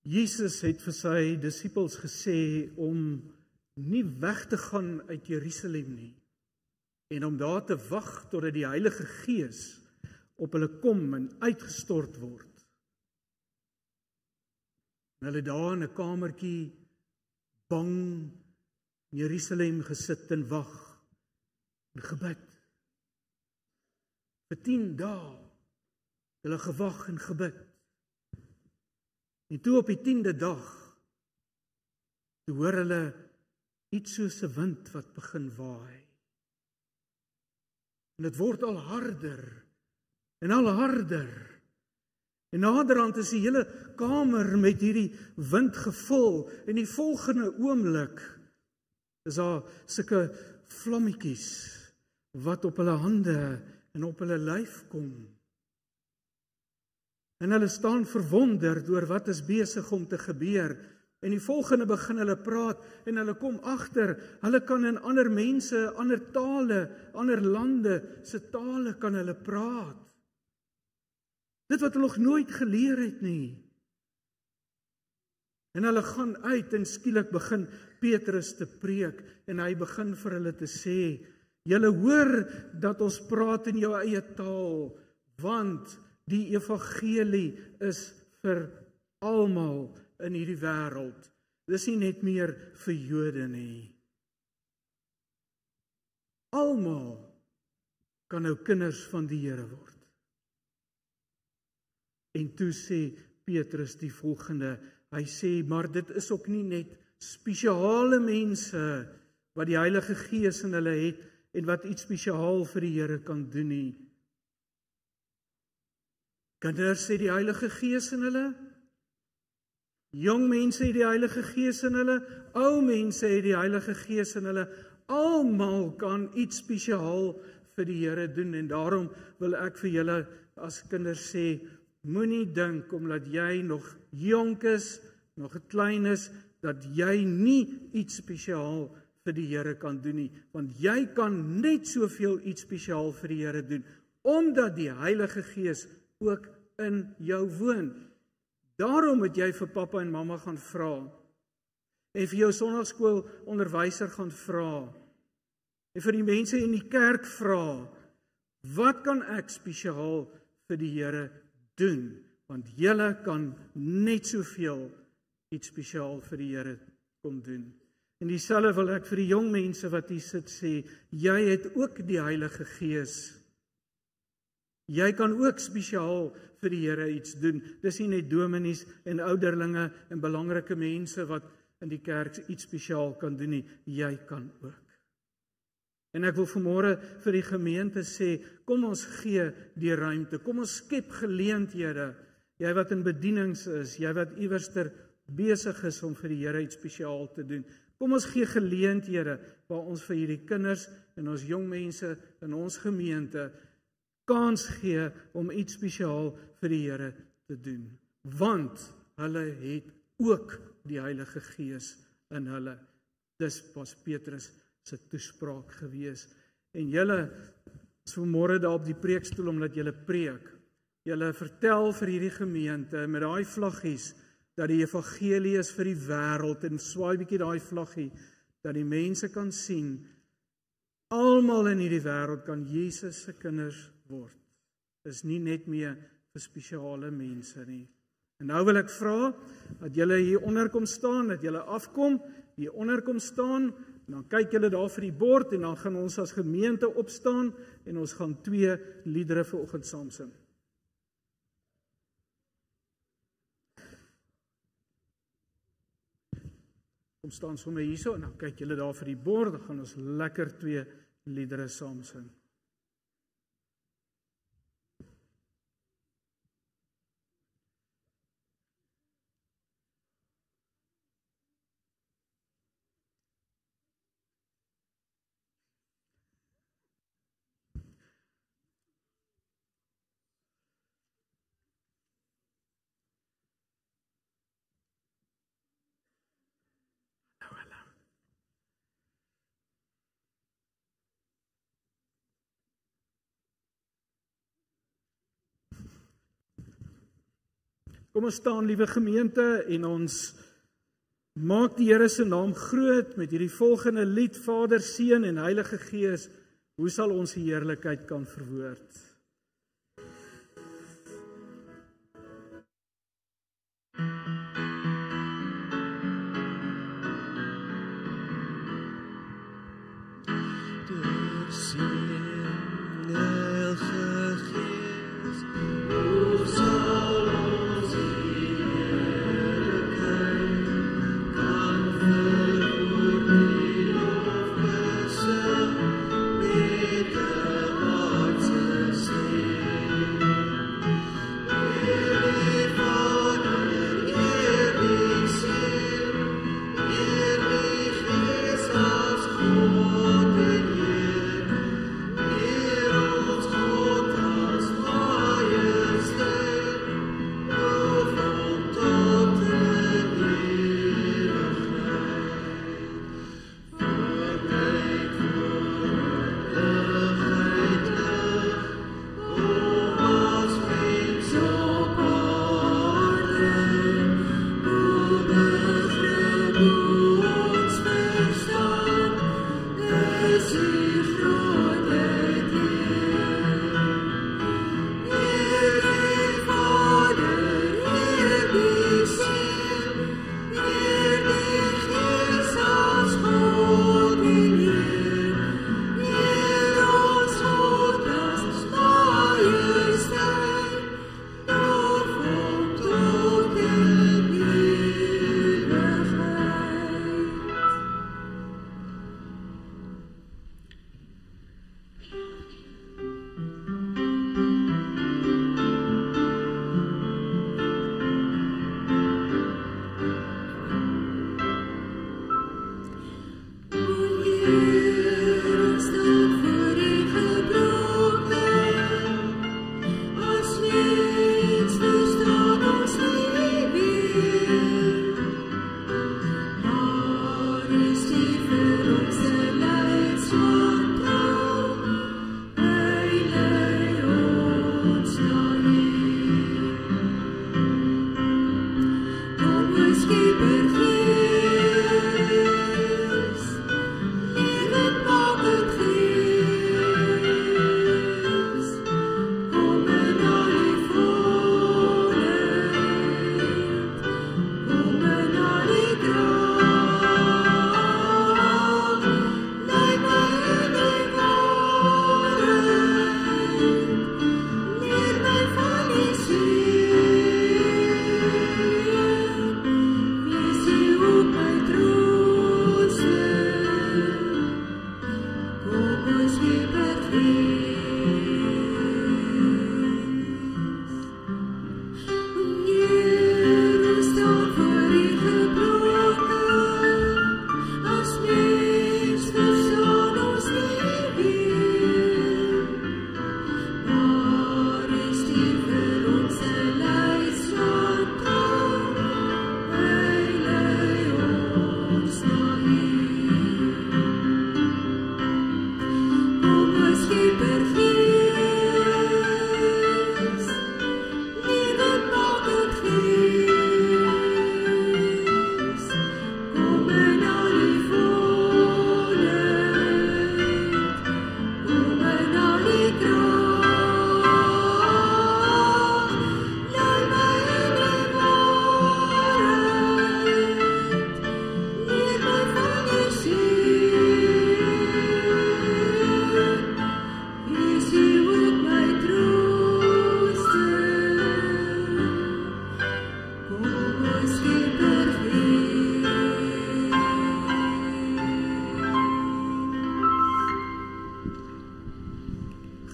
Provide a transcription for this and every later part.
Jesus het vir sy disippels gesê om nie weg te gaan uit Jerusalem nie en om daar te wag totdat die Heilige Gees op hulle kom en uitgestort word. En hulle daar in 'n kamertjie bang in Jerusalem gesit en wag en gebid. Vir 10 dae hulle gewag en gebid. En toe op die 10de dag, toe hoor hulle iets soos 'n wind wat begin waai. En dit word al harder en al harder. En naderhand is die hele kamer met hierdie wind gevul. En die volgende oomblik is daar sulke vlammetjies wat op hulle hande en op hulle lyf kom. En hulle staan verwonderd oor wat is besig om te gebeur. En die volgende begin hulle praat en hulle kom agter, hulle kan in ander mense, ander tale, ander lande se tale kan hulle praat. Dit wat hulle nog nooit geleer het nie. En hulle gaan uit en skielik begin Petrus te preek en hy begin vir hulle te sê, julle hoor dat ons praat in jou eie taal, want die evangelie is vir almal in hierdie wêreld. Dis nie net meer vir Jode nie. Almal kan nou kinders van die Here word. En toe sê Petrus die volgende, hy sê, maar dit is ook nie net spesiale mense wat die Heilige Gees in hulle het en wat iets spesiaal vir die Here kan doen nie. Kinders het die Heilige Gees in hulle, jong mense het die Heilige Gees in hulle, ou mense het die Heilige Gees in hulle, almal kan iets spesiaal vir die Here doen en daarom wil ek vir julle as kinders sê, moenie dink omdat jy nog jonk is, nog klein is, dat jy nie iets spesiaal vir die Here kan doen nie, want jy kan net soveel iets spesiaal vir die Here doen, omdat die Heilige Gees ook in jou woon. Daarom moet jy vir pappa en mamma gaan vra, en vir jou sonnaarskool onderwyser gaan vra, en vir die mense in die kerk vra, wat kan ek spesiaal vir die Here doen, want julle kan net soveel iets spesiaal vir die Here kom doen. En dieselfde wil ek vir die jong mense wat hier sit sê, jy het ook die Heilige Gees. Jy kan ook spesiaal vir die Here iets doen. Dis nie net dominees en ouderlinge en belangrike mense wat in die kerk iets spesiaal kan doen nie, jy kan ook. En ek wil vanmôre vir die gemeente sê, kom ons gee die ruimte, kom ons skep geleenthede, jy wat in bedienings is, jy wat iewerster besig is om vir die Here iets spesiaal te doen, kom ons gee geleenthede, waar ons vir hierdie kinders en ons jong mense in ons gemeente kans gee om iets spesiaal vir die Here te doen, want hulle het ook die Heilige Gees in hulle. Dis was Petrus se toespraak gewees. En julle is vanmôre daar op die preekstoel omdat julle preek. Julle vertel vir hierdie gemeente met daai vlaggies dat die evangelie is vir die wêreld en swaai bietjie daai vlaggie dat die mense kan sien almal in hierdie wêreld kan Jesus se kinders word. Dis nie net meer vir spesiale mense nie. En nou wil ek vra dat julle hier onder kom staan, dat julle afkom, hier onder kom staan, en dan kyk julle daar vir die bord en dan gaan ons as gemeente opstaan en ons gaan 2 liedere vanoggend saam sing. Kom staan sommer hierso en dan kyk julle daar vir die bord, dan gaan ons lekker 2 liedere saam sing. Kom ons staan, liewe gemeente, en ons maak die Here se naam groot met hierdie volgende lied, Vader, Seun en Heilige Gees. Hoe sal ons die heerlikheid kan verwoord?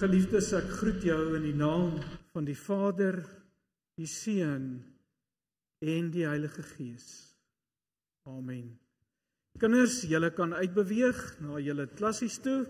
Geliefdes, ek groet jou in die naam van die Vader, die Seun en die Heilige Gees. Amen. Kinders, julle kan uitbeweeg na julle klassies toe.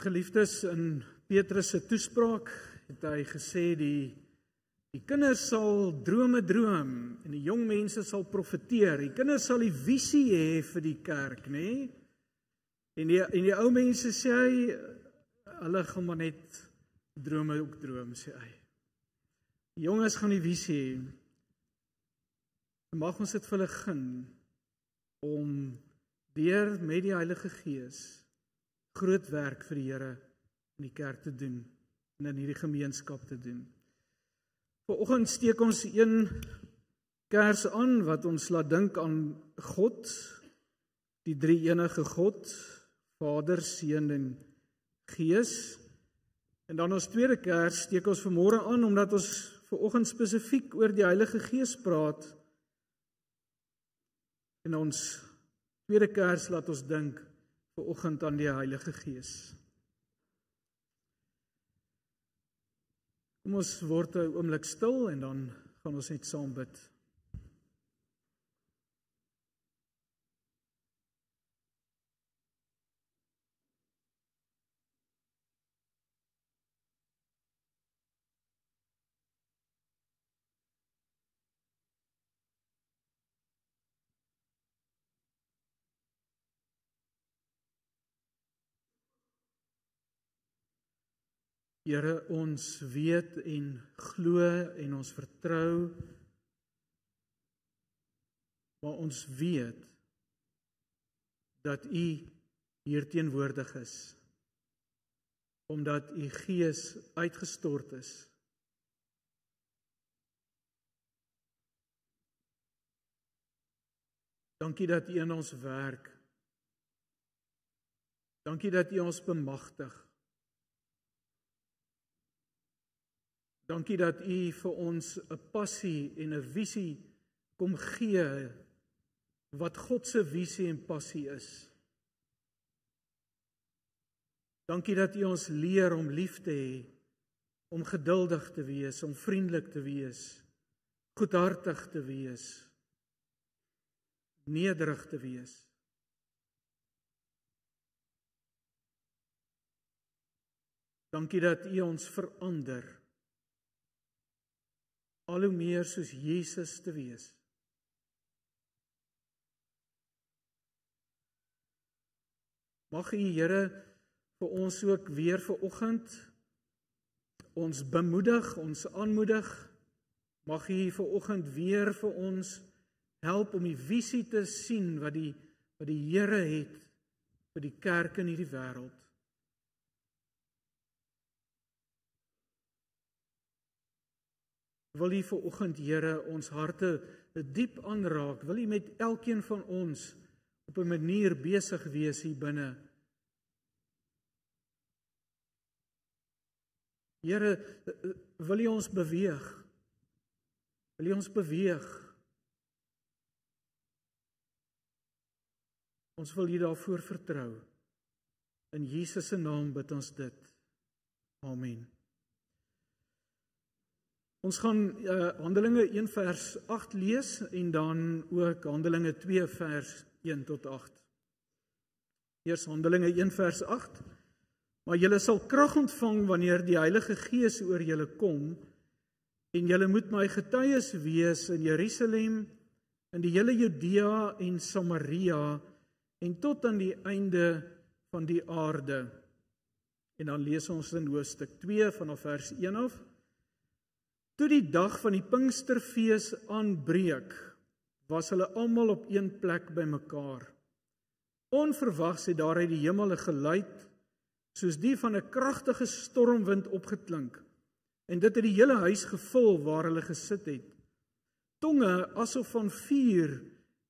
Geliefdes, in Petrus se toespraak het hy gesê die kinders sal drome droom en die jong mense sal profeteer. Die kinders sal die visie hê vir die kerk, nê? En die ou mense sê hy, hulle gaan maar net drome ook droom, sê hy. Die jonges gaan die visie hê. Mag ons dit vir hulle gun om deur met die Heilige Gees groot werk vir die Here in die kerk te doen en in hierdie gemeenskap te doen. Vanoggend steek ons een kers aan wat ons laat dink aan God, die drie-enige God, Vader, Seun en Gees. En dan ons tweede kers steek ons vanmôre aan omdat ons vanoggend spesifiek oor die Heilige Gees praat. En ons tweede kers laat ons dink vanoggend aan die Heilige Gees. Kom ons word 'n oomblik stil en dan gaan ons net saam bid. Here, ons weet en glo en ons vertrou, maar ons weet dat U hier teenwoordig is, omdat U Gees uitgestort is. Dankie dat U in ons werk. Dankie dat U ons bemagtig. Dankie dat U vir ons 'n passie en 'n visie kom gee wat God se visie en passie is. Dankie dat U ons leer om lief te hê, om geduldig te wees, om vriendelik te wees, goedhartig te wees, nederig te wees. Dankie dat U ons verander, al hoe meer soos Jesus te wees. Mag U, Here, vir ons ook weer vanoggend ons bemoedig, ons aanmoedig. Mag U vanoggend weer vir ons help om die visie te sien wat die Here het vir die kerk in hierdie wêreld. Wil U vanoggend, Here, ons harte diep aanraak? Wil U met elkeen van ons op 'n manier besig wees hier binne? Here, wil U ons beweeg? Wil U ons beweeg? Ons wil U daarvoor vertrou. In Jesus se naam bid ons dit. Amen. Ons gaan Handelinge 1 vers 8 lees en dan ook Handelinge 2 vers 1 tot 8. Eers Handelinge 1 vers 8. Maar julle sal krag ontvang wanneer die Heilige Gees oor julle kom en julle moet my getuies wees in Jerusalem, in die hele Judea en Samaria en tot aan die einde van die aarde. En dan lees ons in hoofstuk 2 vanaf vers 1 af. Toe die dag van die Pinksterfees aanbreek, was hulle almal op een plek bymekaar. Onverwags het daar uit die hemel 'n geluid, soos die van 'n kragtige stormwind opgeklink, en dit het die hele huis gevul waar hulle gesit het. Tonge asof van vuur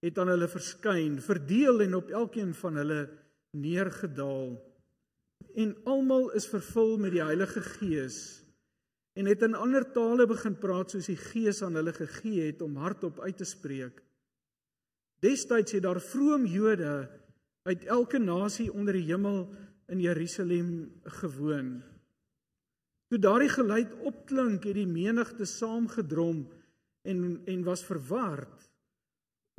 het aan hulle verskyn, verdeel en op elkeen van hulle neergedaal. En almal is vervul met die Heilige Gees, en het in ander tale begin praat soos die Gees aan hulle gegee het om hardop uit te spreek. Destyds het daar vroom Jode uit elke nasie onder die hemel in Jerusalem gewoon. Toe daardie geluid opklink, het die menigte saamgedrom en was verward,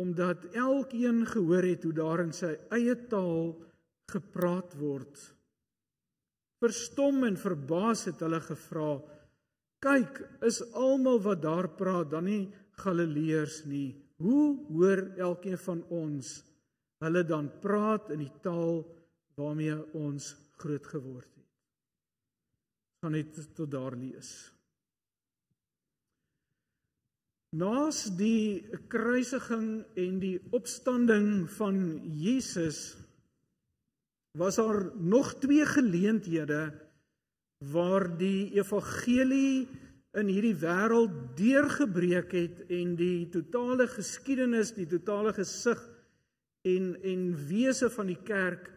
omdat elkeen gehoor het hoe daar in sy eie taal gepraat word. verstom en verbaas het hulle gevra, kyk, is almal wat daar praat dan nie Galileërs nie? Hoe hoor elkeen van ons hulle dan praat in die taal waarmee ons groot geword het? Ek gaan net tot daar lees. Naas die kruisiging en die opstanding van Jesus was daar nog 2 geleenthede waar die evangelie in hierdie wêreld deurgebreek het en die totale geskiedenis, die totale gesig en wese van die kerk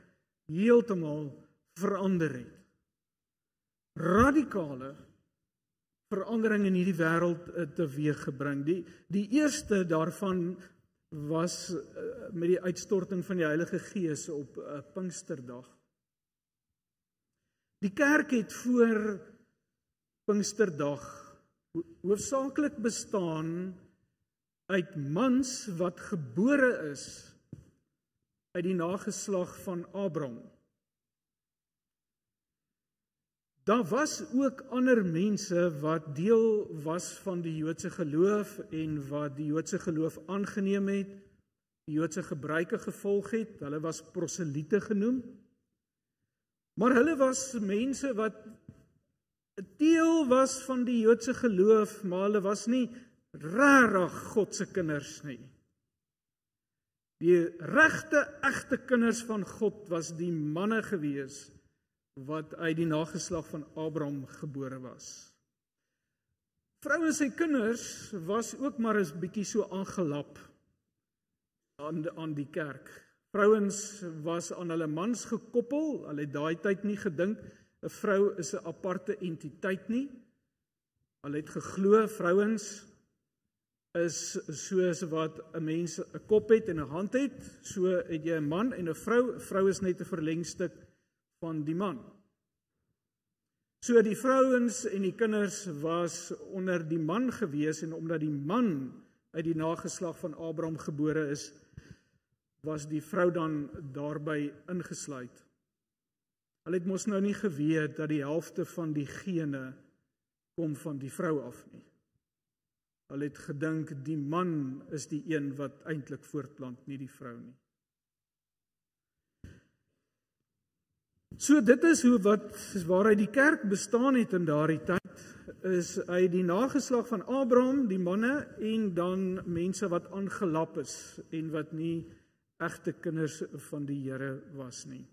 heeltemal verander het. Radikale verandering in hierdie wêreld teweeggebring. Die eerste daarvan was met die uitstorting van die Heilige Gees op Pinksterdag. Die kerk het voor Pinksterdag hoofsaaklik bestaan uit mans wat gebore is uit die nageslag van Abraham. Daar was ook ander mense wat deel was van die Joodse geloof en wat die Joodse geloof aangeneem het, die Joodse gebruike gevolg het. Hulle was proseliete genoem. Maar hulle was mense wat 'n deel was van die Joodse geloof, maar hulle was nie regtig God se kinders nie. Die regte, egte kinders van God was die manne gewees wat uit die nageslag van Abraham gebore was. Vrouens en kinders was ook maar 'n bietjie so aangelap aan die kerk. Vrouens was aan hulle mans gekoppel. Hulle het daai tyd nie gedink 'n vrou is 'n aparte entiteit nie. Hulle het geglo vrouens is soos wat 'n mens 'n kop het en 'n hand het, so het jy 'n man en 'n vrou. 'n Vrou is net 'n verlengstuk van die man. So die vrouens en die kinders was onder die man gewees en omdat die man uit die nageslag van Abraham gebore is, was die vrou dan daarby ingesluit. Hulle het mos nou nie geweet dat die helfte van die gene kom van die vrou af nie. Hulle het gedink die man is die een wat eintlik voortplant, nie die vrou nie. So dit is waaruit die kerk bestaan het in daardie tyd, is uit die nageslag van Abraham, die manne, en dan mense wat aangelap is en wat nie egte kinders van die Here was nie.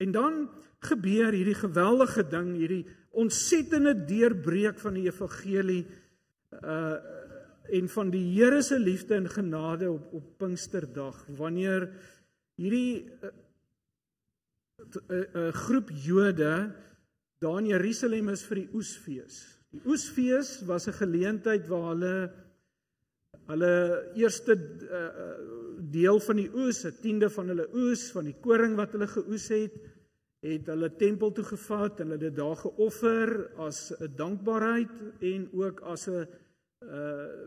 En dan gebeur hierdie geweldige ding, hierdie ontsettende deurbreek van die evangelie en van die Here se liefde en genade op Pinksterdag, wanneer hierdie groep Jode daar in Jerusalem is vir die oesfees. Die oesfees was 'n geleentheid waar hulle eerste deel van die oes, 'n tiende van hulle oes, van die koring wat hulle geoes het hulle tempel toe gevat en hulle dit daar geoffer as 'n dankbaarheid en ook as 'n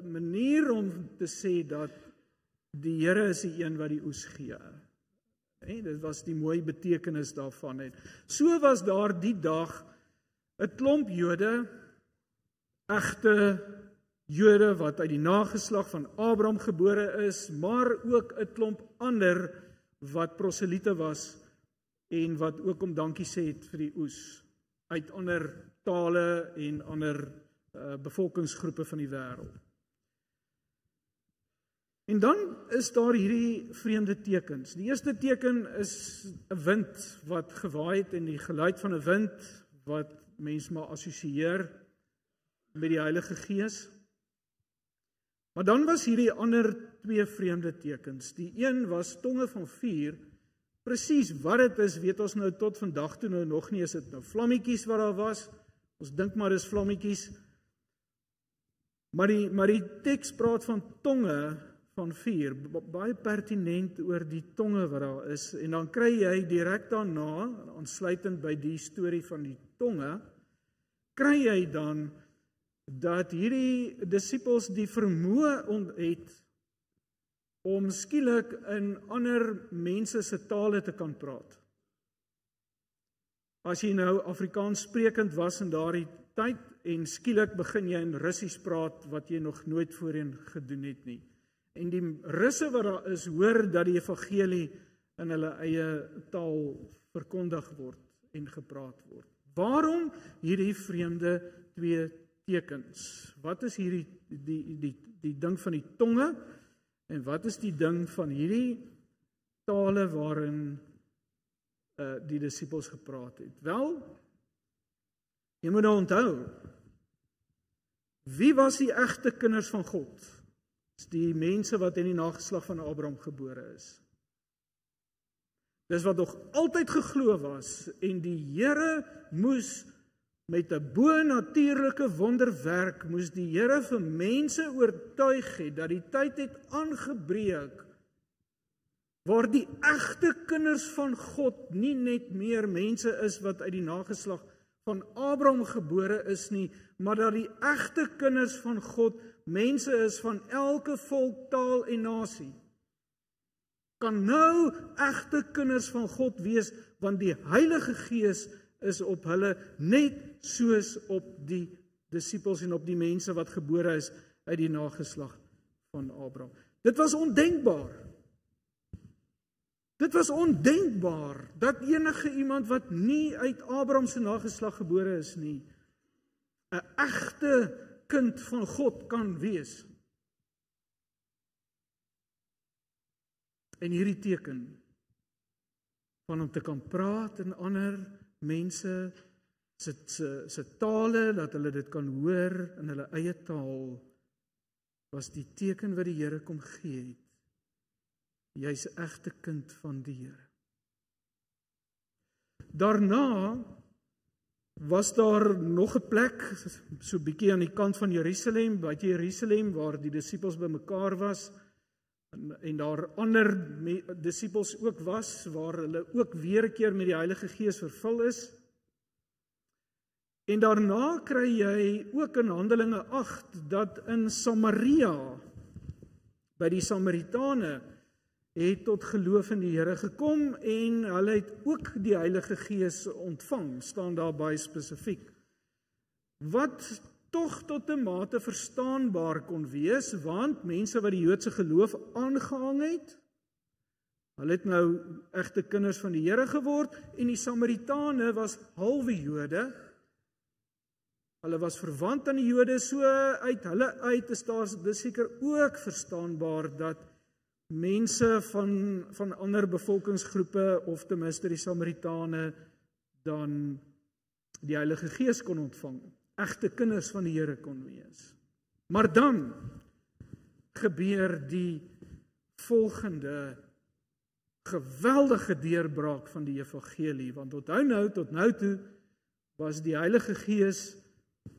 manier om te sê dat die Here is die een wat die oes gee. Dit was die mooi betekenis daarvan. So was daar die dag 'n klomp Jode, egte Jode wat uit die nageslag van Abraham gebore is, maar ook 'n klomp ander wat proseliete was en wat ook om dankie sê het vir die oes uit ander tale en ander bevolkingsgroepe van die wêreld. En dan is daar hierdie vreemde tekens. Die eerste teken is 'n wind wat gewaai het en die geluid van 'n wind wat mens maar assosieer met die Heilige Gees. Maar dan was hierdie ander 2 vreemde tekens. Die een was tonge van vuur. Presies wat dit is, weet ons nou tot vandag toe nou nog nie. Is dit nou vlammetjies wat daar was? Ons dink maar dis vlammetjies. Maar die teks praat van tonge van vuur, baie pertinent oor die tonge wat daar is. En dan kry jy direk daarna, aansluitend by die storie van die tonge, kry jy dan dat hierdie disippels die vermoë het om skielik in ander mense se tale te kan praat. as jy nou Afrikaans sprekend was in daardie tyd en skielik begin jy in Russies praat wat jy nog nooit voorheen gedoen het nie. En die Russe wat daar is, hoor dat die evangelie in hulle eie taal verkondig word en gepraat word. Waarom hierdie vreemde twee tekens? Wat is hierdie die ding van die tonge en wat is die ding van hierdie tale waarin die disippels gepraat het? Wel, jy moet nou onthou, wie was die egte kinders van God? Dis die mense wat in die nageslag van Abraham gebore is. Dis wat nog altyd geglo was en die Here moes met 'n bo-natuurlike wonderwerk moes die Here vir mense oortuig het dat die tyd het aangebreek waar die egte kinders van God nie net meer mense is wat uit die nageslag van Abraham gebore is nie, maar dat die egte kinders van God mense is van elke volk, taal en nasie. Kan nou egte kinders van God wees, want die Heilige Gees is op hulle net soos op die disippels en op die mense wat gebore is uit die nageslag van Abraham. Dit was ondenkbaar. Dit was ondenkbaar dat enige iemand wat nie uit Abraham se nageslag gebore is nie, 'n egte kind van God kan wees. En hierdie teken van om te kan praat in ander mense se tale, dat hulle dit kan hoor in hulle eie taal, was die teken wat die Here kom gee het. Jy's 'n egte kind van die Here. Daarna was daar nog 'n plek, so bietjie aan die kant van Jerusalem, buite Jerusalem, waar die disippels bymekaar was, en daar ander disippels ook was, waar hulle ook weer 'n keer met die Heilige Gees vervul is. En daarna kry jy ook in Handelinge 8, dat in Samaria, by die Samaritane, het tot geloof in die Here gekom, en hulle het ook die Heilige Gees ontvang, staan daar baie spesifiek. Wat tog tot 'n mate verstaanbaar kon wees, want mense wat die Joodse geloof aangehang het, hulle het nou egte kinders van die Here geword, en die Samaritane was halwe Jode. Hulle was verwant aan die Jode, so uit hulle uit is daar dis seker ook verstaanbaar dat mense van ander bevolkingsgroepe, of ten minste die Samaritane, dan die Heilige Gees kon ontvang, egte kinders van die Here kon wees. Maar dan gebeur die volgende geweldige deurbraak van die evangelie, want onthou nou, tot nou toe was die Heilige Gees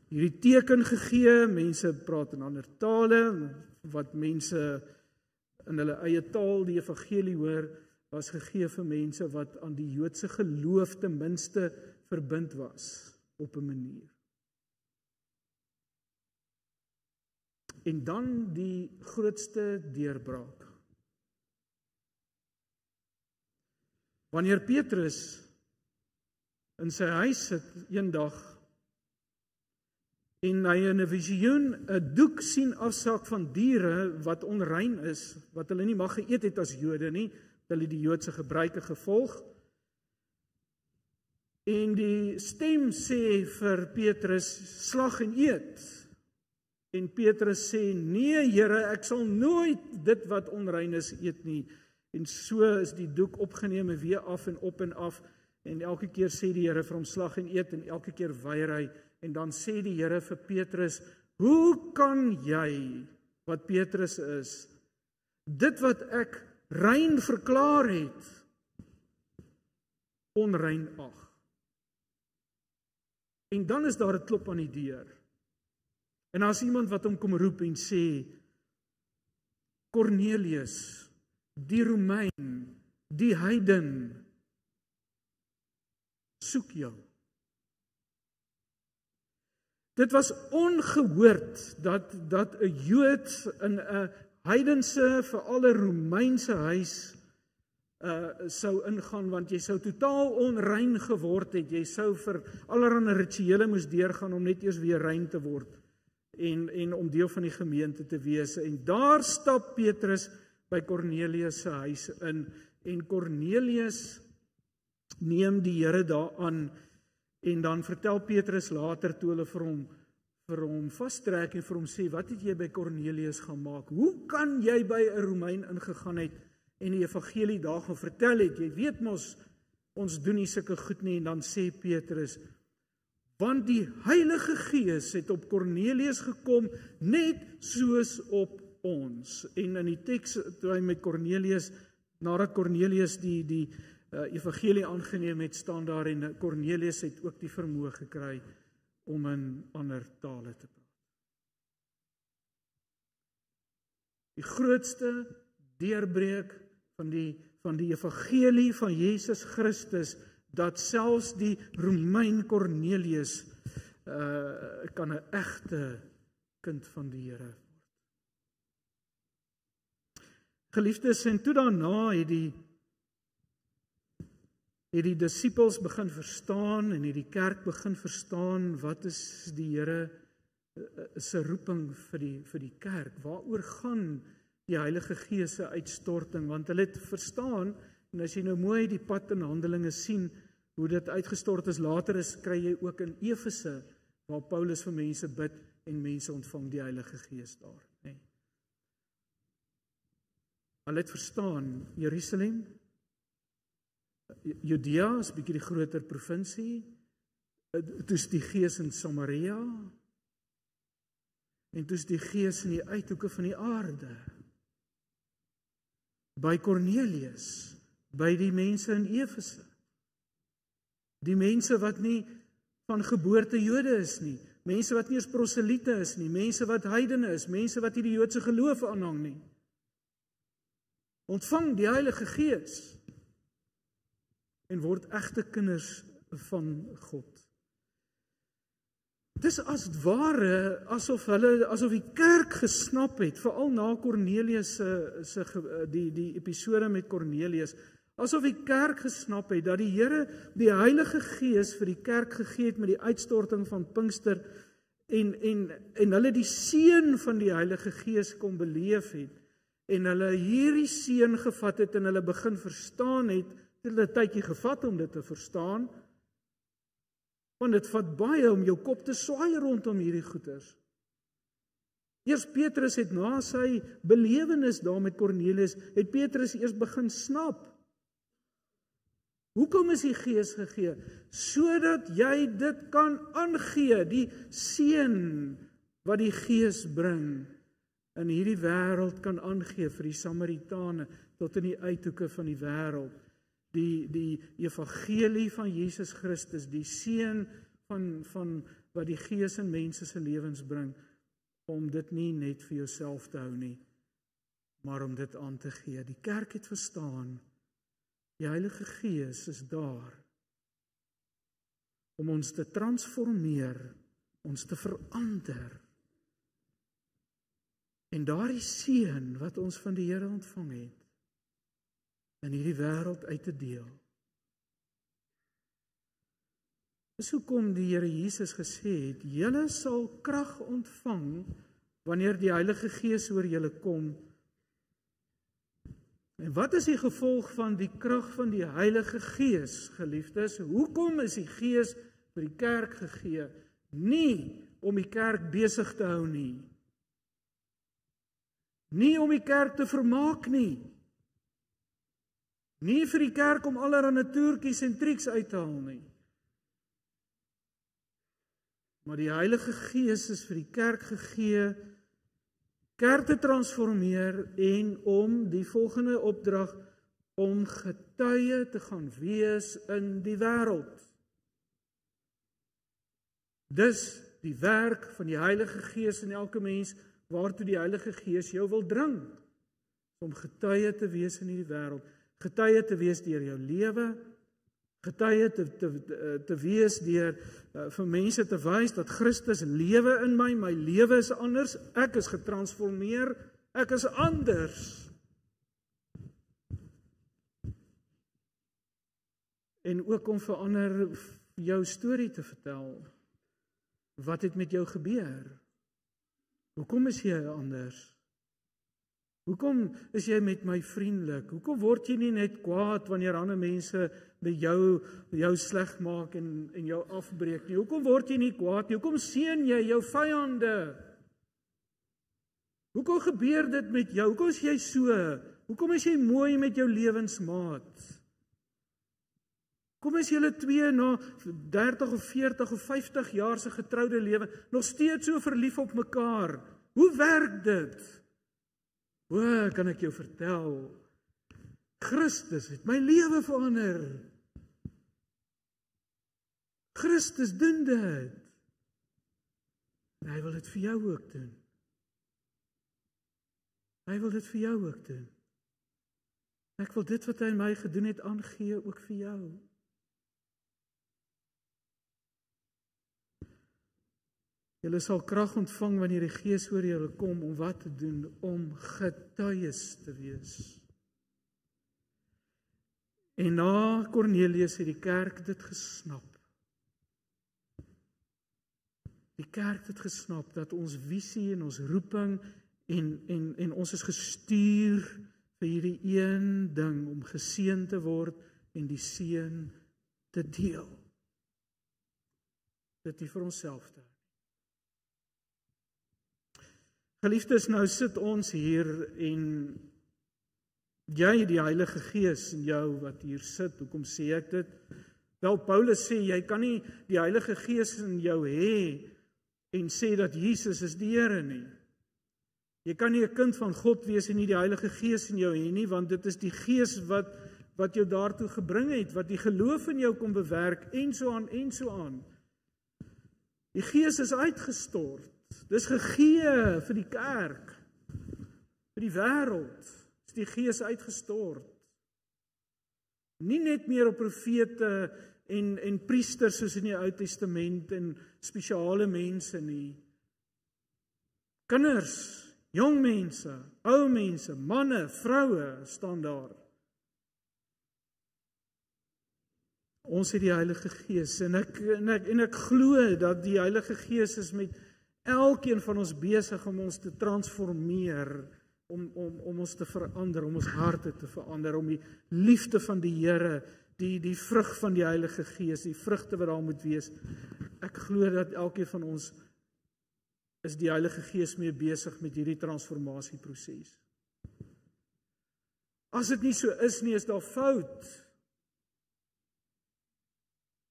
hierdie teken gegee, mense praat in ander tale, wat mense in hulle eie taal die evangelie hoor, was gegee vir mense wat aan die Joodse geloof ten minste verbind was, op 'n manier. En dan die grootste deurbraak. Wanneer Petrus in sy huis sit eendag, en hy in 'n visioen 'n doek sien afsak van diere wat onrein is, wat hulle nie mag geëet het as Jode nie, hulle die Joodse gebruike gevolg. En die stem sê vir Petrus, slag en eet. En Petrus sê, nee Here, ek sal nooit dit wat onrein is eet nie. En so is die doek opgeneem en weer af en op en af, en elke keer sê die Here vir hom slag en eet, en elke keer weier hy. En dan sê die Here vir Petrus, hoe kan jy, wat Petrus is, dit wat ek rein verklaar het, onrein ag? En dan is daar 'n klop aan die deur. En daar's iemand wat hom kom roep en sê, Cornelius, die Romein, die heiden, soek jou. Dit was ongehoord dat 'n Jood in 'n heidense, veral 'n Romeinse huis sou ingaan, want jy sou totaal onrein geword het, jy sou vir allerlei rituele moes deurgaan om net eers weer rein te word en om deel van die gemeente te wees. En daar stap Petrus by Kornelius se huis in, en Kornelius neem die Here daaraan, en dan vertel Petrus later toe hulle vir hom vastrek en vir hom sê, wat het jy by Kornelius gaan maak? Hoe kan jy by 'n Romein ingegaan het en die evangelie daar gaan vertel het? Jy weet mos, ons doen nie sulke goed nie. En dan sê Petrus, want die Heilige Gees het op Kornelius gekom, net soos op ons. En in die teks, toe hy met Kornelius, nadat Kornelius die evangelie aangeneem het, staan daar, en Kornelius het ook die vermoë gekry om in ander tale te praat. Die grootste deurbreek van die evangelie van Jesus Christus, dat selfs die Romein Kornelius kan 'n egte kind van die Here word. Geliefdes, en toe daarna het die disippels begin verstaan en het die kerk begin verstaan wat is die Here se roeping vir die kerk. Waaroor gaan die Heilige Gees se uitstorting? Want hulle het verstaan, en as jy nou mooi die pad in Handelinge sien hoe dit uitgestort is, later kry jy ook in Efese waar Paulus vir mense bid en mense ontvang die Heilige Gees daar, nee. Hulle het verstaan, Jerusalem, Judea is 'n bietjie die groter provinsie, toes die Gees in Samaria, en toes die Gees in die uithoeke van die aarde, by Kornelius, by die mense in Efese, die mense wat nie van geboorte Jode is nie, mense wat nie eens proseliete is nie, mense wat heidene is, mense wat nie die Joodse geloof aanhang nie, ontvang die Heilige Gees en word egte kinders van God. Dit is as ware asof die kerk gesnap het, veral na Kornelius die episode met Kornelius, asof die kerk gesnap het dat die Here die Heilige Gees vir die kerk gegee het met die uitstorting van Pinkster en hulle die seën van die Heilige Gees kon beleef het en hulle hierdie seën gevat het en hulle begin verstaan het. Het hulle 'n tydjie gevat om dit te verstaan, want dit vat baie om jou kop te swaai rondom hierdie goeters. Eers Petrus het na sy belewenis daar met Kornelius, het Petrus eers begin snap. Hoekom is die Gees gegee? Sodat jy dit kan aangee, die seën wat die Gees bring in hierdie wêreld kan aangee vir die Samaritane tot in die uithoeke van die wêreld. Die evangelie van Jesus Christus, die seën van wat die Gees in mense se lewens bring, om dit nie net vir jouself te hou nie, maar om dit aan te gee. Die kerk het verstaan, die Heilige Gees is daar om ons te transformeer, ons te verander, en daardie seën wat ons van die Here ontvang het, in hierdie wêreld uit te deel. Dis hoekom die Here Jesus gesê het, julle sal krag ontvang wanneer die Heilige Gees oor julle kom. En wat is die gevolg van die krag van die Heilige Gees, geliefdes? Hoekom is die Gees vir die kerk gegee? Nie om die kerk besig te hou nie. Nie om die kerk te vermaak nie. Nie vir die kerk om allerlei toertjies en triks uit te haal nie. Maar die Heilige Gees is vir die kerk gegee, kerk te transformeer en om die volgende opdrag, om getuie te gaan wees in die wêreld. Dis die werk van die Heilige Gees in elke mens, waartoe die Heilige Gees jou wil dring, om getuie te wees in hierdie wêreld. Getuie te wees deur jou lewe, getuie te wees deur vir mense te wys dat Christus lewe in my lewe is anders, ek is getransformeer, ek is anders. en ook om vir ander jou storie te vertel. Wat het met jou gebeur? Hoekom is jy anders? Hoekom is jy met my vriendelik? Hoekom word jy nie net kwaad wanneer ander mense by jou sleg maak en jou afbreek nie? Hoekom word jy nie kwaad nie? Hoekom seën jy jou vyande? Hoekom gebeur dit met jou? Hoekom is jy so? Hoekom is jy mooi met jou lewensmaat? Kom is julle twee na 30 of 40 of 50 jaar se getroude lewe nog steeds so verlief op mekaar? Hoe werk dit? O, kan ek jou vertel? Christus het my lewe verander. Christus doen dit. En hy wil dit vir jou ook doen. Hy wil dit vir jou ook doen. Ek wil dit wat hy my gedoen het aangee ook vir jou. Julle sal krag ontvang wanneer die Gees oor julle kom om wat te doen? Om getuies te wees. En na Kornelius het die kerk dit gesnap. Die kerk het gesnap dat ons visie en ons roeping en ons is gestuur vir hierdie een ding om geseën te word en die seën te deel. Dit nie vir onsself te hou. Geliefdes, nou sit ons hier en jy, die Heilige Gees in jou wat hier sit, hoekom sê ek dit? Wel, Paulus sê, jy kan nie die Heilige Gees in jou hê en sê dat Jesus is die Here nie. Jy kan nie 'n kind van God wees en nie die Heilige Gees in jou hê nie, want dit is die Gees wat jou daartoe gebring het, wat die geloof in jou kom bewerk, en so aan, en so aan. Die Gees is uitgestort. Dis gegee vir die kerk, vir die wêreld, is die Gees uitgestort. Nie net meer op profete en priesters soos in die Ou Testament en spesiale mense nie. Kinders, jong mense, ou mense, manne, vroue staan daar. Ons het die Heilige Gees en ek glo dat die Heilige Gees is met elkeen van ons besig om ons te transformeer, om ons te verander, om ons harte te verander, om die liefde van die Here, die vrug van die Heilige Gees, die vrugte wat daar moet wees. Ek glo dat elkeen van ons is die Heilige Gees mee besig met hierdie transformasieproses. As dit nie so is nie, is daar fout.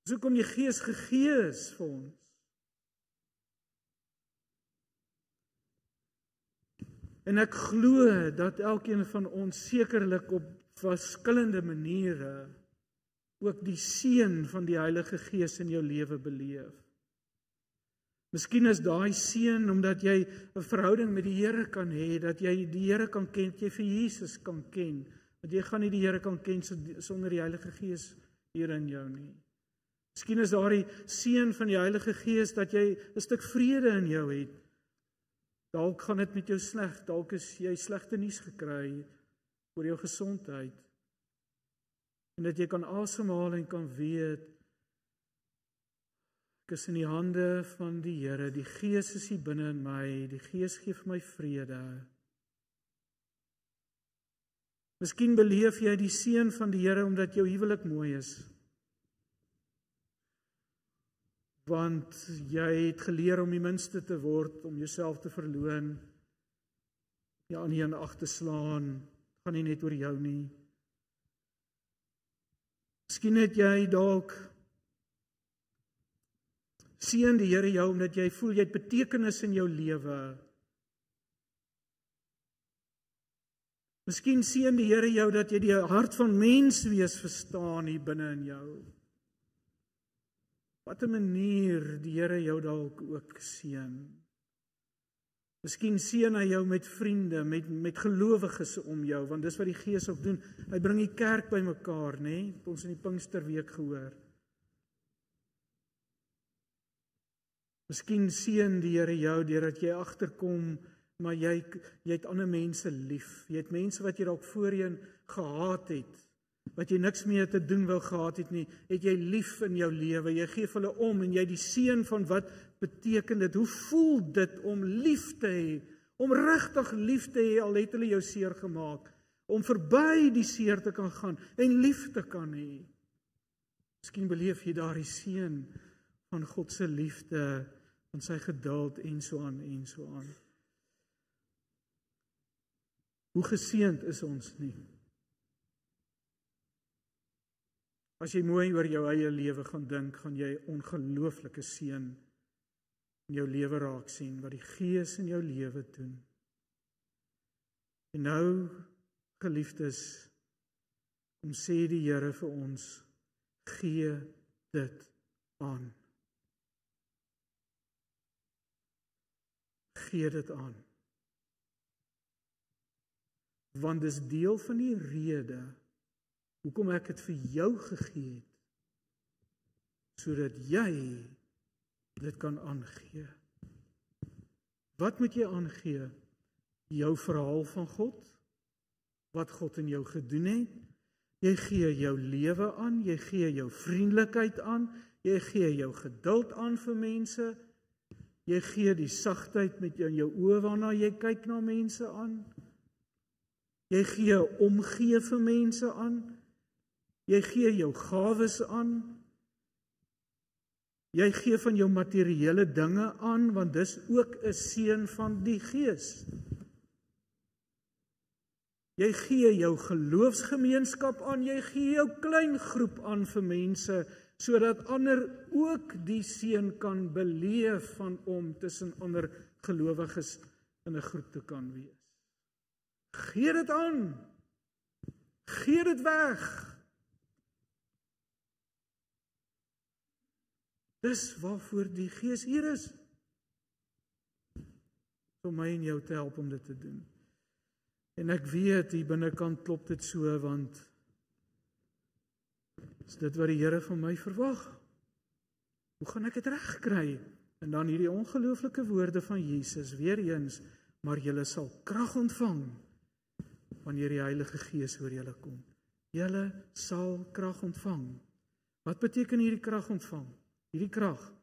So kom die Gees gegee is vir ons. En ek glo dat elkeen van ons sekerlik op verskillende maniere ook die seën van die Heilige Gees in jou lewe beleef. Miskien is daai seën omdat jy 'n verhouding met die Here kan hê, dat jy die Here kan ken, dat jy vir Jesus kan ken, want jy gaan nie die Here kan ken sonder die Heilige Gees hier in jou nie. Miskien is daar die seën van die Heilige Gees dat jy 'n stuk vrede in jou het. Dalk gaan dit met jou sleg, dalk is jy slegte nuus gekry oor jou gesondheid. En dat jy kan asemhaal en kan weet, ek is in die hande van die Here, die Gees is hier binne in my, die Gees gee vir my vrede. Miskien beleef jy die seën van die Here omdat jou huwelik mooi is. Want jy het geleer om die minste te word, om jouself te verloon, jy aan die een ag te slaan, gaan nie net oor jou nie. Miskien het jy dalk seën die Here jou omdat jy voel jy het betekenis in jou lewe. Miskien seën die Here jou dat jy die hart van menswees verstaan hier binne in jou. Wat 'n manier die Here jou dalk ook seën. Miskien seën hy jou met vriende, met gelowiges om jou, want dis wat die Gees ook doen. Hy bring die kerk bymekaar, nê? Het ons in die Pinksterweek gehoor. Miskien seën die Here jou deurdat jy agterkom, maar jy het ander mense lief. Jy het mense wat jy dalk voorheen gehaat het. wat jy niks meer te doen wou gehad het nie, het jy lief in jou lewe, jy gee vir hulle om en jy die seën van wat beteken dit, hoe voel dit om lief te hê, om regtig lief te hê, al het hulle jou seer gemaak, om verby die seer te kan gaan en lief te kan hê. Miskien beleef jy daar die seën van God se liefde, van sy geduld en so aan en so aan. Hoe geseënd is ons nie? As jy mooi oor jou eie lewe gaan dink, gaan jy ongelooflike seën in jou lewe raak sien, wat die Gees in jou lewe doen. En nou, geliefdes, kom sê die Here vir ons, gee dit aan. Gee dit aan. Want dis deel van die rede hoekom ek het vir jou gegee het, sodat jy dit kan aangee. Wat moet jy aangee? Jou verhaal van God, wat God in jou gedoen het. Jy gee jou lewe aan, jy gee jou vriendelikheid aan, jy gee jou geduld aan vir mense, jy gee die sagtheid met in jou oë waarna jy kyk na mense aan, jy gee omgee vir mense aan, jy gee jou gawes aan, jy gee van jou materiële dinge aan, want dis ook 'n seën van die Gees. Jy gee jou geloofsgemeenskap aan, jy gee jou klein groep aan vir mense, sodat ander ook die seën kan beleef van om tussen ander gelowiges in 'n groep te kan wees. Gee dit aan. Gee dit weg. Dis waarvoor die Gees hier is. Om my en jou te help om dit te doen. En ek weet, hier binnekant klop dit so, want is dit wat die Here van my verwag? Hoe gaan ek dit regkry? En dan hierdie ongelooflike woorde van Jesus, weer eens, maar julle sal krag ontvang, wanneer die Heilige Gees oor julle kom. Julle sal krag ontvang. Wat beteken hierdie krag ontvang? Hierdie krag?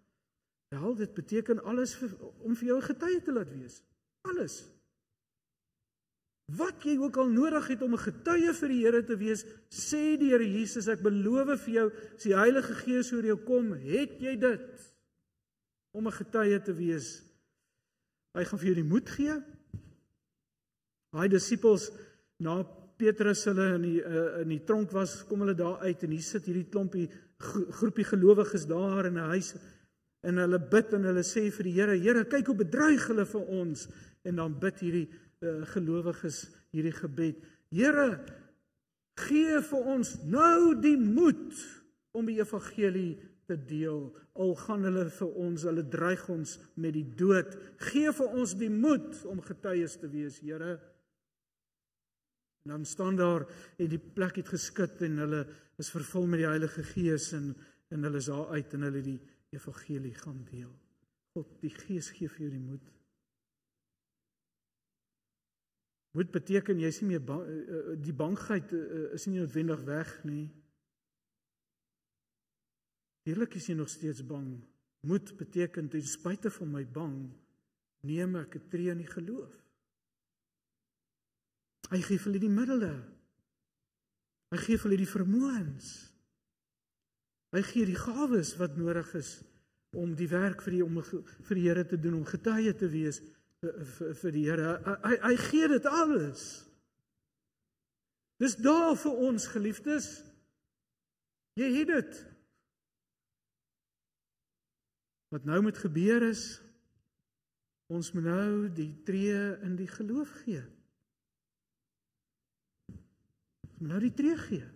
Wel, dit beteken alles om vir jou 'n getuie te laat wees. Alles. Wat jy ook al nodig het om 'n getuie vir die Here te wees, sê die Here Jesus, ek beloof vir jou, as die Heilige Gees oor jou kom, het jy dit, om 'n getuie te wees. Hy gaan vir jou die moed gee. Daai disippels, na Petrus hulle in die tronk was, kom hulle daar uit, en hier sit hierdie klompie, groepie gelowiges daar in 'n huis, en hulle bid, en hulle sê vir die Here, Here, kyk hoe bedreig hulle vir ons, en dan bid hierdie gelowiges hierdie gebed, Here, gee vir ons nou die moed om die evangelie te deel, al gaan hulle vir ons, hulle dreig ons met die dood, gee vir ons die moed om getuies te wees, Here. En dan staan daar, en die plek het geskud, en hulle is vervul met die Heilige Gees, en hulle is daar uit, en hulle die evangelie gaan deel. God, die Gees gee vir jou die moed. Moed beteken, jy is nie meer die bangheid is nie noodwendig weg nie. Eerlik is jy nog steeds bang. Moed beteken, ten spyte van my bang, neem ek 'n tree in die geloof. Hy gee vir hulle die middele. Hy gee vir hulle die vermoëns. Hy gee die gawes wat nodig is om die werk vir die Here te doen, om getuie te wees vir die Here. Hy gee dit alles. Dis daar vir ons, geliefdes. Jy het dit. Wat nou moet gebeur is, ons moet nou die tree in die geloof gee. Ons moet nou die tree gee.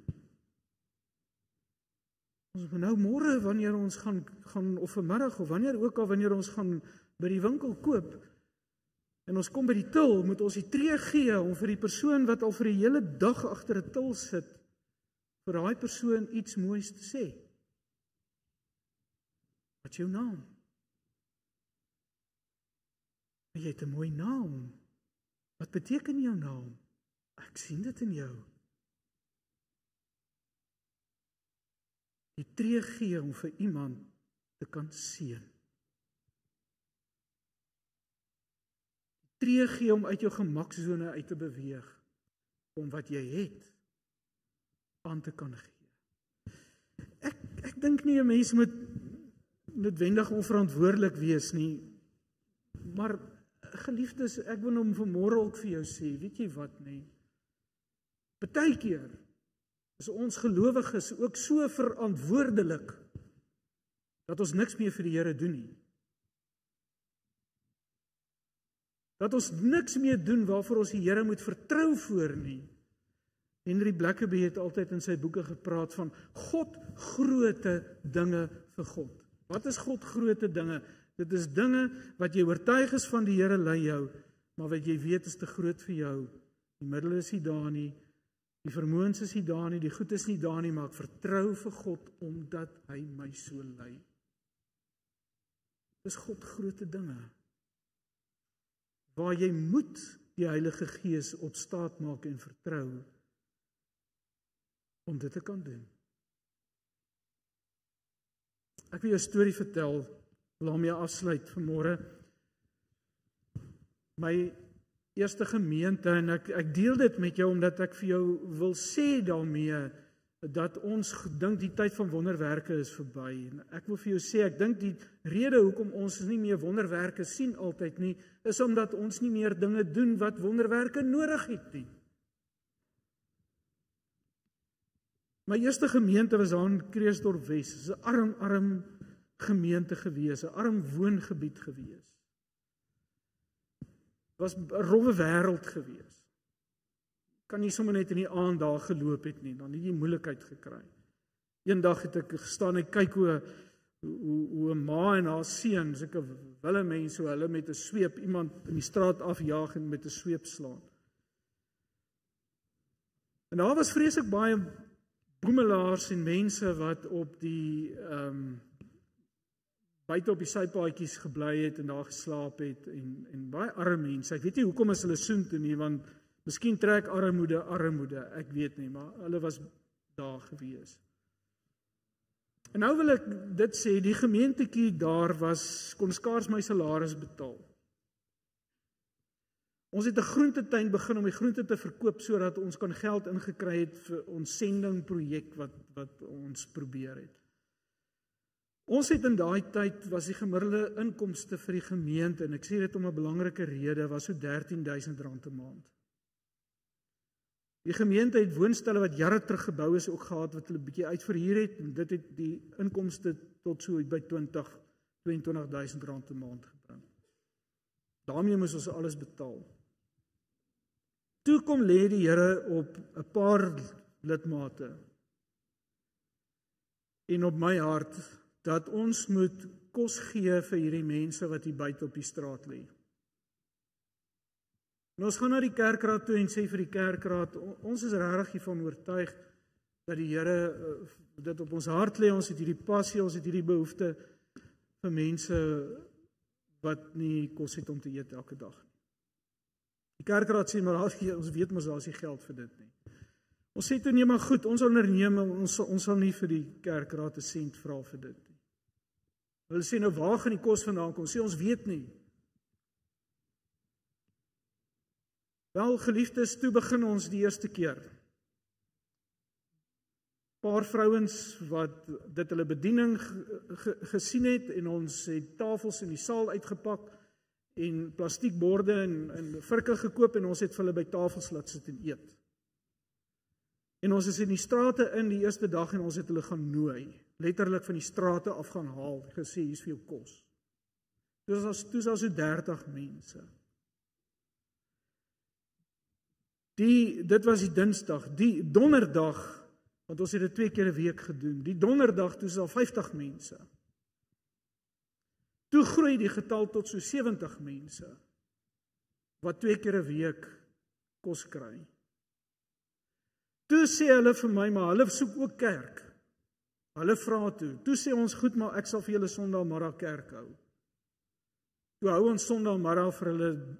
Ons moet nou môre, wanneer ons gaan of vanmiddag, of wanneer ons gaan by die winkel koop, en ons kom by die til, moet ons die tree gee, om vir die persoon wat al vir die hele dag agter 'n til sit, vir daai persoon iets moois te sê. Wat is jou naam? Jy het 'n mooi naam. Wat beteken jou naam? Ek sien dit in jou. die tree gee om vir iemand te kan seën. Die tree gee om uit jou gemaksone uit te beweeg, om wat jy het, aan te kan gee. Ek dink nie 'n mens moet noodwendig onverantwoordelik wees nie, maar geliefdes, ek wil hom vanmôre ook vir jou sê, weet jy wat nie? Partykeer is ons gelowiges ook so verantwoordelik dat ons niks meer vir die Here doen nie. Dat ons niks meer doen waarvoor ons die Here moet vertrou voor nie. Henry Blackaby het altyd in sy boeke gepraat van God groote dinge vir God. Wat is God groote dinge? Dit is dinge wat jy oortuig is van die Here lei jou, maar wat jy weet is te groot vir jou. Die middele is nie daar nie, die vermoëns is nie daar nie, die goed is nie daar nie, maar ek vertrou vir God omdat hy my so lei. Dis God groote dinge, waar jy moet die Heilige Gees op staat maak en vertrou, om dit te kan doen. Ek wil jou 'n storie vertel, laat my afsluit vanmôre. My eerste gemeente, en ek deel dit met jou, omdat ek vir jou wil sê daarmee, dat ons dink die tyd van wonderwerke is verby. En ek wil vir jou sê, ek dink die rede hoekom ons nie meer wonderwerke sien altyd nie, is omdat ons nie meer dinge doen wat wonderwerke nodig het nie. My eerste gemeente was daar in Kreeusdorp Wes. Dit is 'n arm gemeente gewees, 'n arm woongebied gewees. Dit was 'n rowwe wêreld gewees. Kan nie sommer net in die aand daar geloop het nie, dan het jy moeilikheid gekry. Eendag het ek gestaan en kyk hoe 'n ma en haar seun, sulke wille mense, so hulle met 'n sweep iemand in die straat afjaag en met 'n sweep slaan. En daar was vreeslik baie boemelaars en mense wat op die buite op die sypaadjies gebly het en daar geslaap het en baie arme mense. Ek weet nie hoekom is hulle soontoe nie, want miskien trek armoede, ek weet nie, maar hulle was daar gewees. En nou wil ek dit sê, die gemeentetjie daar kon skaars my salaris betaal. Ons het 'n groentetuin begin om die groente te verkoop sodat ons kan geld ingekry het vir ons sendingprojek wat ons probeer het. Ons het in daai tyd, was die gemiddelde inkomste vir die gemeente, en ek sê dit om 'n belangrike rede, was so R13,000 'n maand. Die gemeente het woonstelle wat jare terug gebou is ook gehad, wat hulle 'n bietjie uitverhuur het, en dit het die inkomste tot so by R22,000 'n maand gebring. Daarmee moes ons alles betaal. Toe kom lê die Here op 'n paar lidmate en op my hart, dat ons moet kos gee vir hierdie mense wat hier buite op die straat lê. En ons gaan na die kerkraad toe en sê vir die kerkraad, ons is regtig hiervan oortuig dat die Here dit op ons hart lê, ons het hierdie passie, ons het hierdie behoefte vir mense wat nie kos het om te eet elke dag nie. Die kerkraad sê, maar ons weet mos daar is nie geld vir dit nie. Ons sê toe, nee, maar goed, ons onderneem, ons sal nie vir die kerkraad 'n sent vra vir dit nie. Hulle sê, nou waar gaan die kos vandaan kom? Sê, ons weet nie. Wel, geliefdes, toe begin ons die eerste keer. Paar vrouens wat dit hulle bediening gesien het, en ons het tafels in die saal uitgepak en plastiekborde en virke gekoop, en ons het vir hulle by tafels laat sit en eet. En ons is in die strate in die eerste dag en ons het hulle gaan nooi, letterlik van die strate af gaan haal, gesê, hier is vir jou kos. Toe is al so 30 mense. Dit was die Dinsdag, die Donderdag, want ons het dit 2 keer 'n week gedoen. Die Donderdag, toe is al 50 mense. Toe groei die getal tot so 70 mense, wat 2 keer 'n week kos kry. Toe sê hulle vir my, maar hulle soek ook kerk. Hulle vra toe sê ons, goed, maar ek sal vir julle Sondagmiddag kerk hou. Toe hou ons Sondagmiddag vir hulle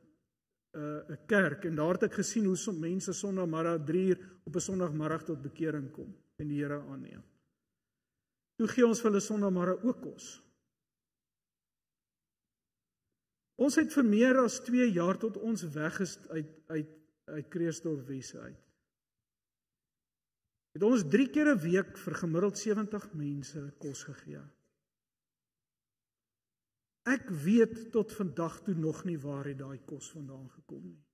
'n kerk, en daar het ek gesien hoe mense Sondagmiddag 3 uur op 'n Sondagmiddag tot bekering kom en die Here aanneem. toe gee ons vir hulle sondagmiddag ook kos. Ons het vir meer as 2 jaar tot ons weg is uit Kreersdorp Wes uit. Het ons 3 keer 'n week vir gemiddeld 70 mense kos gegee. Ek weet tot vandag toe nog nie waar het daai kos vandaan gekom nie.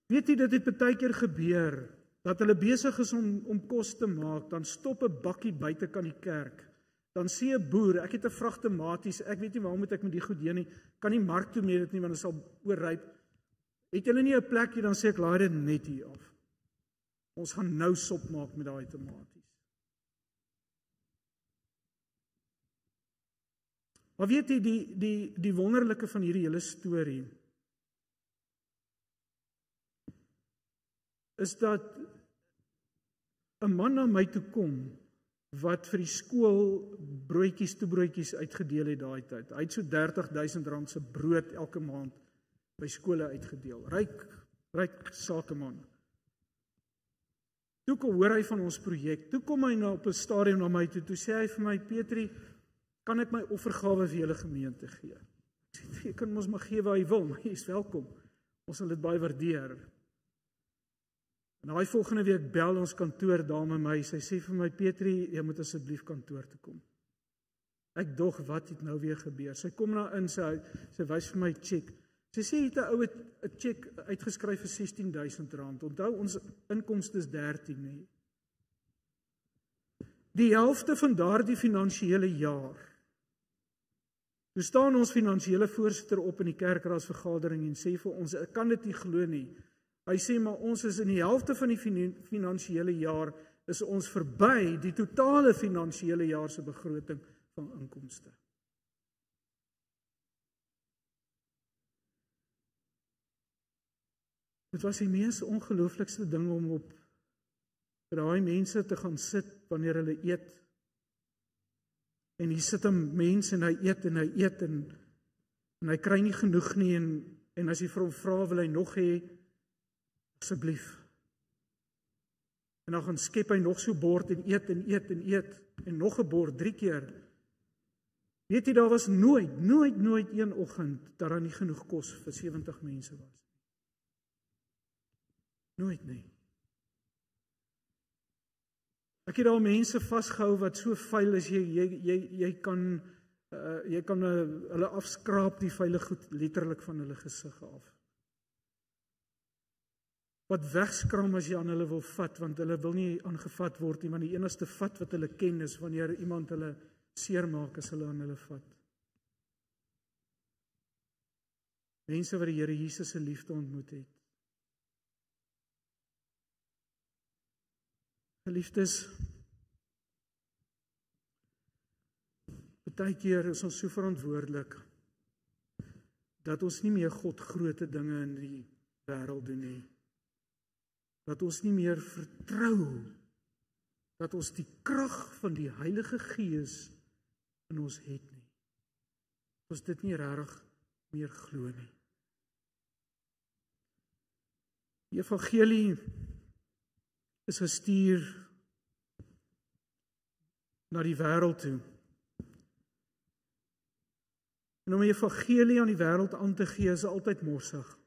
Weet jy, dit het baie keer gebeur, dat hulle besig is om kos te maak, dan stop 'n bakkie buite kan die kerk, dan sê 'n boer, ek het 'n vrag tomaties, ek weet nie waar moet ek met die goed heen nie, kan nie mark toe met dit nie, want dit sal oorryp. Het julle nie 'n plekjie, dan sê ek, laai dit net hier af. Ons gaan nou sop maak met daai tomaties. Maar weet jy, die wonderlike van hierdie hele storie, is dat 'n man na my toe kom, wat vir die skool toebroodjies uitgedeel het daai tyd. Hy het so R30,000 se brood elke maand by skole uitgedeel. Ryk sakeman. Toe hoor hy van ons projek. Toe kom hy op 'n stadium na my toe sê hy vir my, Petrie, kan ek my offergawe vir julle gemeente gee? Ek sê, jy kan ons maar gee waar jy wil, maar jy is welkom. Ons sal dit baie waardeer. En daai volgende week bel ons kantoordame my, sy sê vir my, Petrie, jy moet asseblief kantoor toe kom. Ek dog, wat het nou weer gebeur? Sy kom na in, sy wys vir my cheque. Sy sê, jy het 'n ou 'n cheque uitgeskryf vir R16,000. Onthou, ons inkomste is 13, nie? Die helfte van daardie finansiële jaar. Toe staan ons finansiële voorsitter op in die kerkraadsvergadering en sê vir ons, ek kan dit nie glo nie. Hy sê, maar ons is in die helfte van die finansiële jaar, is ons verby die totale finansiële jaar se begroting van inkomste. Dit was die mees ongelooflikste ding om op vir daai mense te gaan sit wanneer hulle eet. En hier sit 'n mens en hy eet en hy kry nie genoeg nie en as jy vir hom vra, wil hy nog hê, asseblief. En dan gaan skep hy nog so bord en eet en nog 'n bord 3 keer. Weet jy, daar was nooit een oggend dat daar nie genoeg kos vir 70 mense was. Nooit nie. Ek het daar mense vasgehou wat so vuil is, jy kan hulle afskraap die vuile goed letterlik van hulle gesig af. Wat wegskram as jy aan hulle wil vat, want hulle wil nie aangevat word nie, want die enigste vat wat hulle ken is wanneer iemand hulle seermaak as hulle aan hulle vat. Mense wat die Here Jesus se liefde ontmoet het. Geliefdes, baie keer is ons so verantwoordelik dat ons nie meer God groot dinge in die wêreld doen nie. Dat ons nie meer vertrou dat ons die krag van die Heilige Gees in ons het nie. Ons dit nie regtig meer glo nie. Die evangelie is gestuur na die wêreld toe. En om die evangelie aan die wêreld aan te gee is altyd morsig.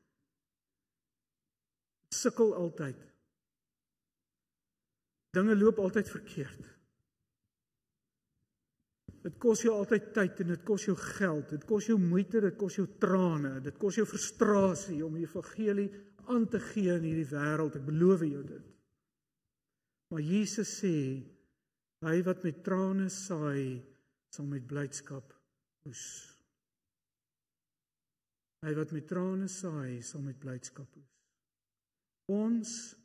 Sukkel altyd. Dinge loop altyd verkeerd. Dit kos jou altyd tyd en dit kos jou geld, dit kos jou moeite, dit kos jou trane, dit kos jou frustrasie om die evangelie aan te gee in hierdie wêreld, ek beloof jou dit. Maar Jesus sê, hy wat met trane saai, sal met blydskap oes. Hy wat met trane saai, sal met blydskap oes. Ons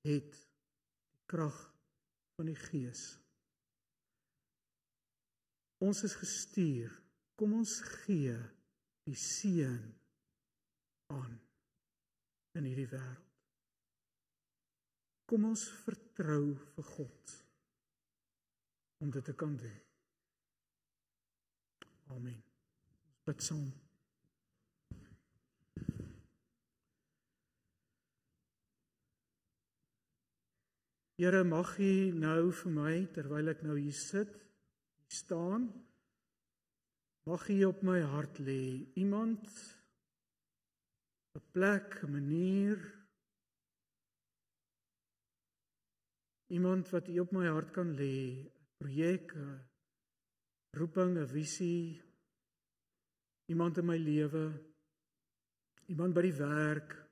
het die krag van die Gees. Ons is gestuur, kom ons gee die seën aan in hierdie wêreld. Kom ons vertrou vir God om dit te kan doen. Amen. Ons bid saam. Here, mag U nou vir my, terwyl ek nou hier sit, hier staan, mag U op my hart lê, iemand, 'n plek, 'n manier, iemand wat U op my hart kan lê, 'n projek, 'n roeping, 'n visie, iemand in my lewe, iemand by die werk.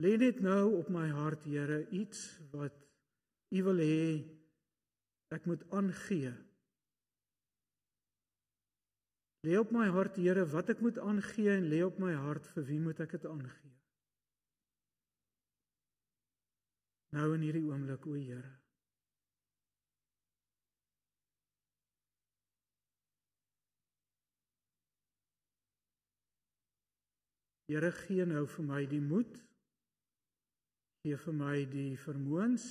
Lê net nou op my hart, Here, iets wat U wil hê ek moet aangee. Lê op my hart, Here, wat ek moet aangee en lê op my hart vir wie moet ek dit aangee. Nou in hierdie oomblik, o Here. Here, gee nou vir my die moed, gee vir my die vermoëns,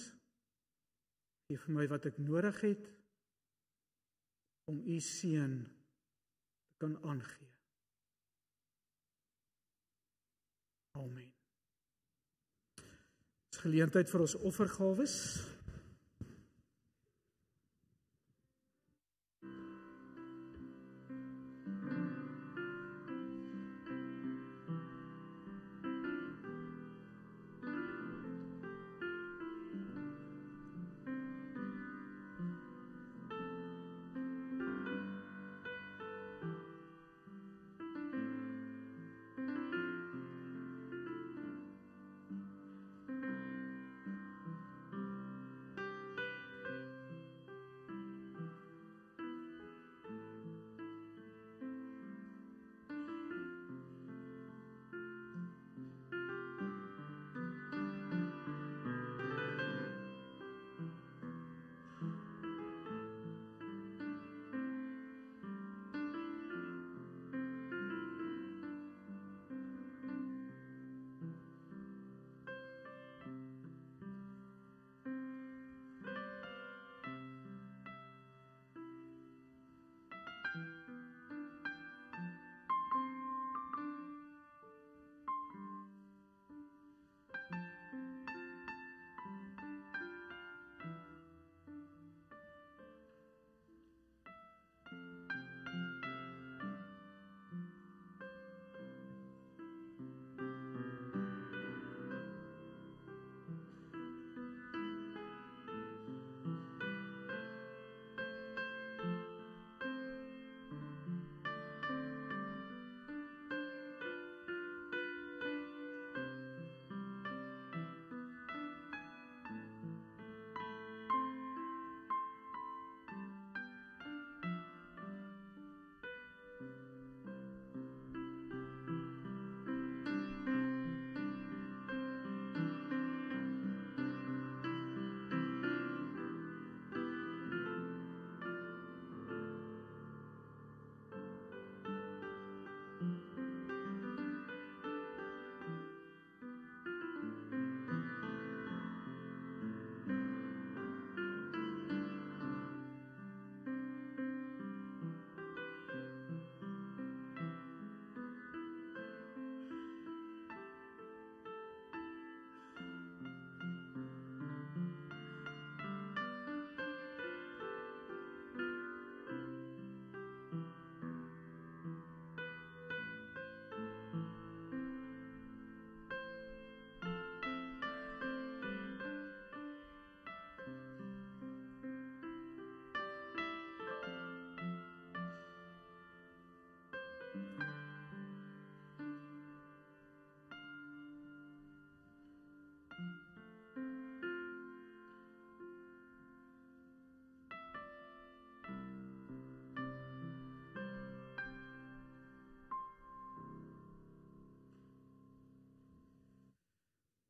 gee vir my wat ek nodig het om U seën te kan aangee. Amen. Dis geleentheid vir ons offergawes.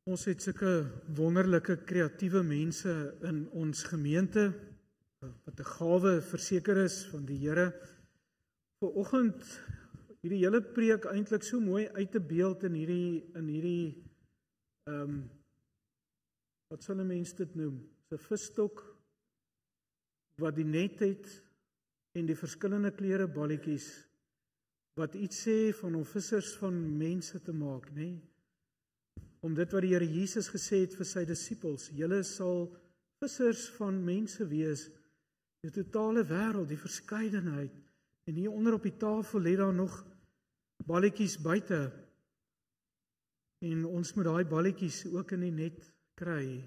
Ons het sulke wonderlike kreatiewe mense in ons gemeente wat 'n gawe verseker is van die Here. Vanoggend hierdie hele preek eintlik so mooi uit te beeld in hierdie wat sal 'n mens dit noem? 'n visstok wat die net het en die verskillende kleure balletjies wat iets sê van om vissers van mense te maak, nê? om dit wat die Here Jesus gesê het vir sy disippels, julle sal vissers van mense wees, die totale wêreld, die verskeidenheid, en hier onder op die tafel lê daar nog balletjies buite, en ons moet daai balletjies ook in die net kry.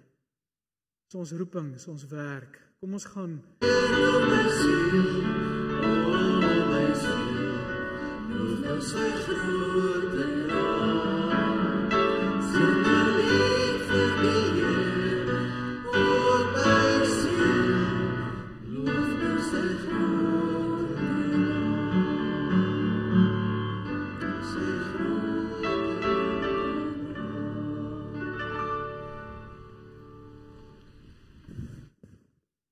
Dis ons roeping, dis ons werk. Kom ons gaan.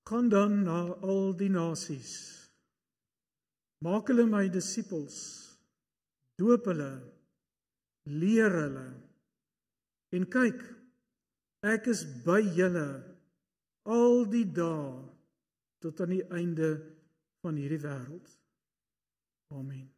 Gaan dan na al die nasies, maak hulle my disippels, doop hulle, leer hulle, en kyk, ek is by julle al die dae tot aan die einde van hierdie wêreld. Amen.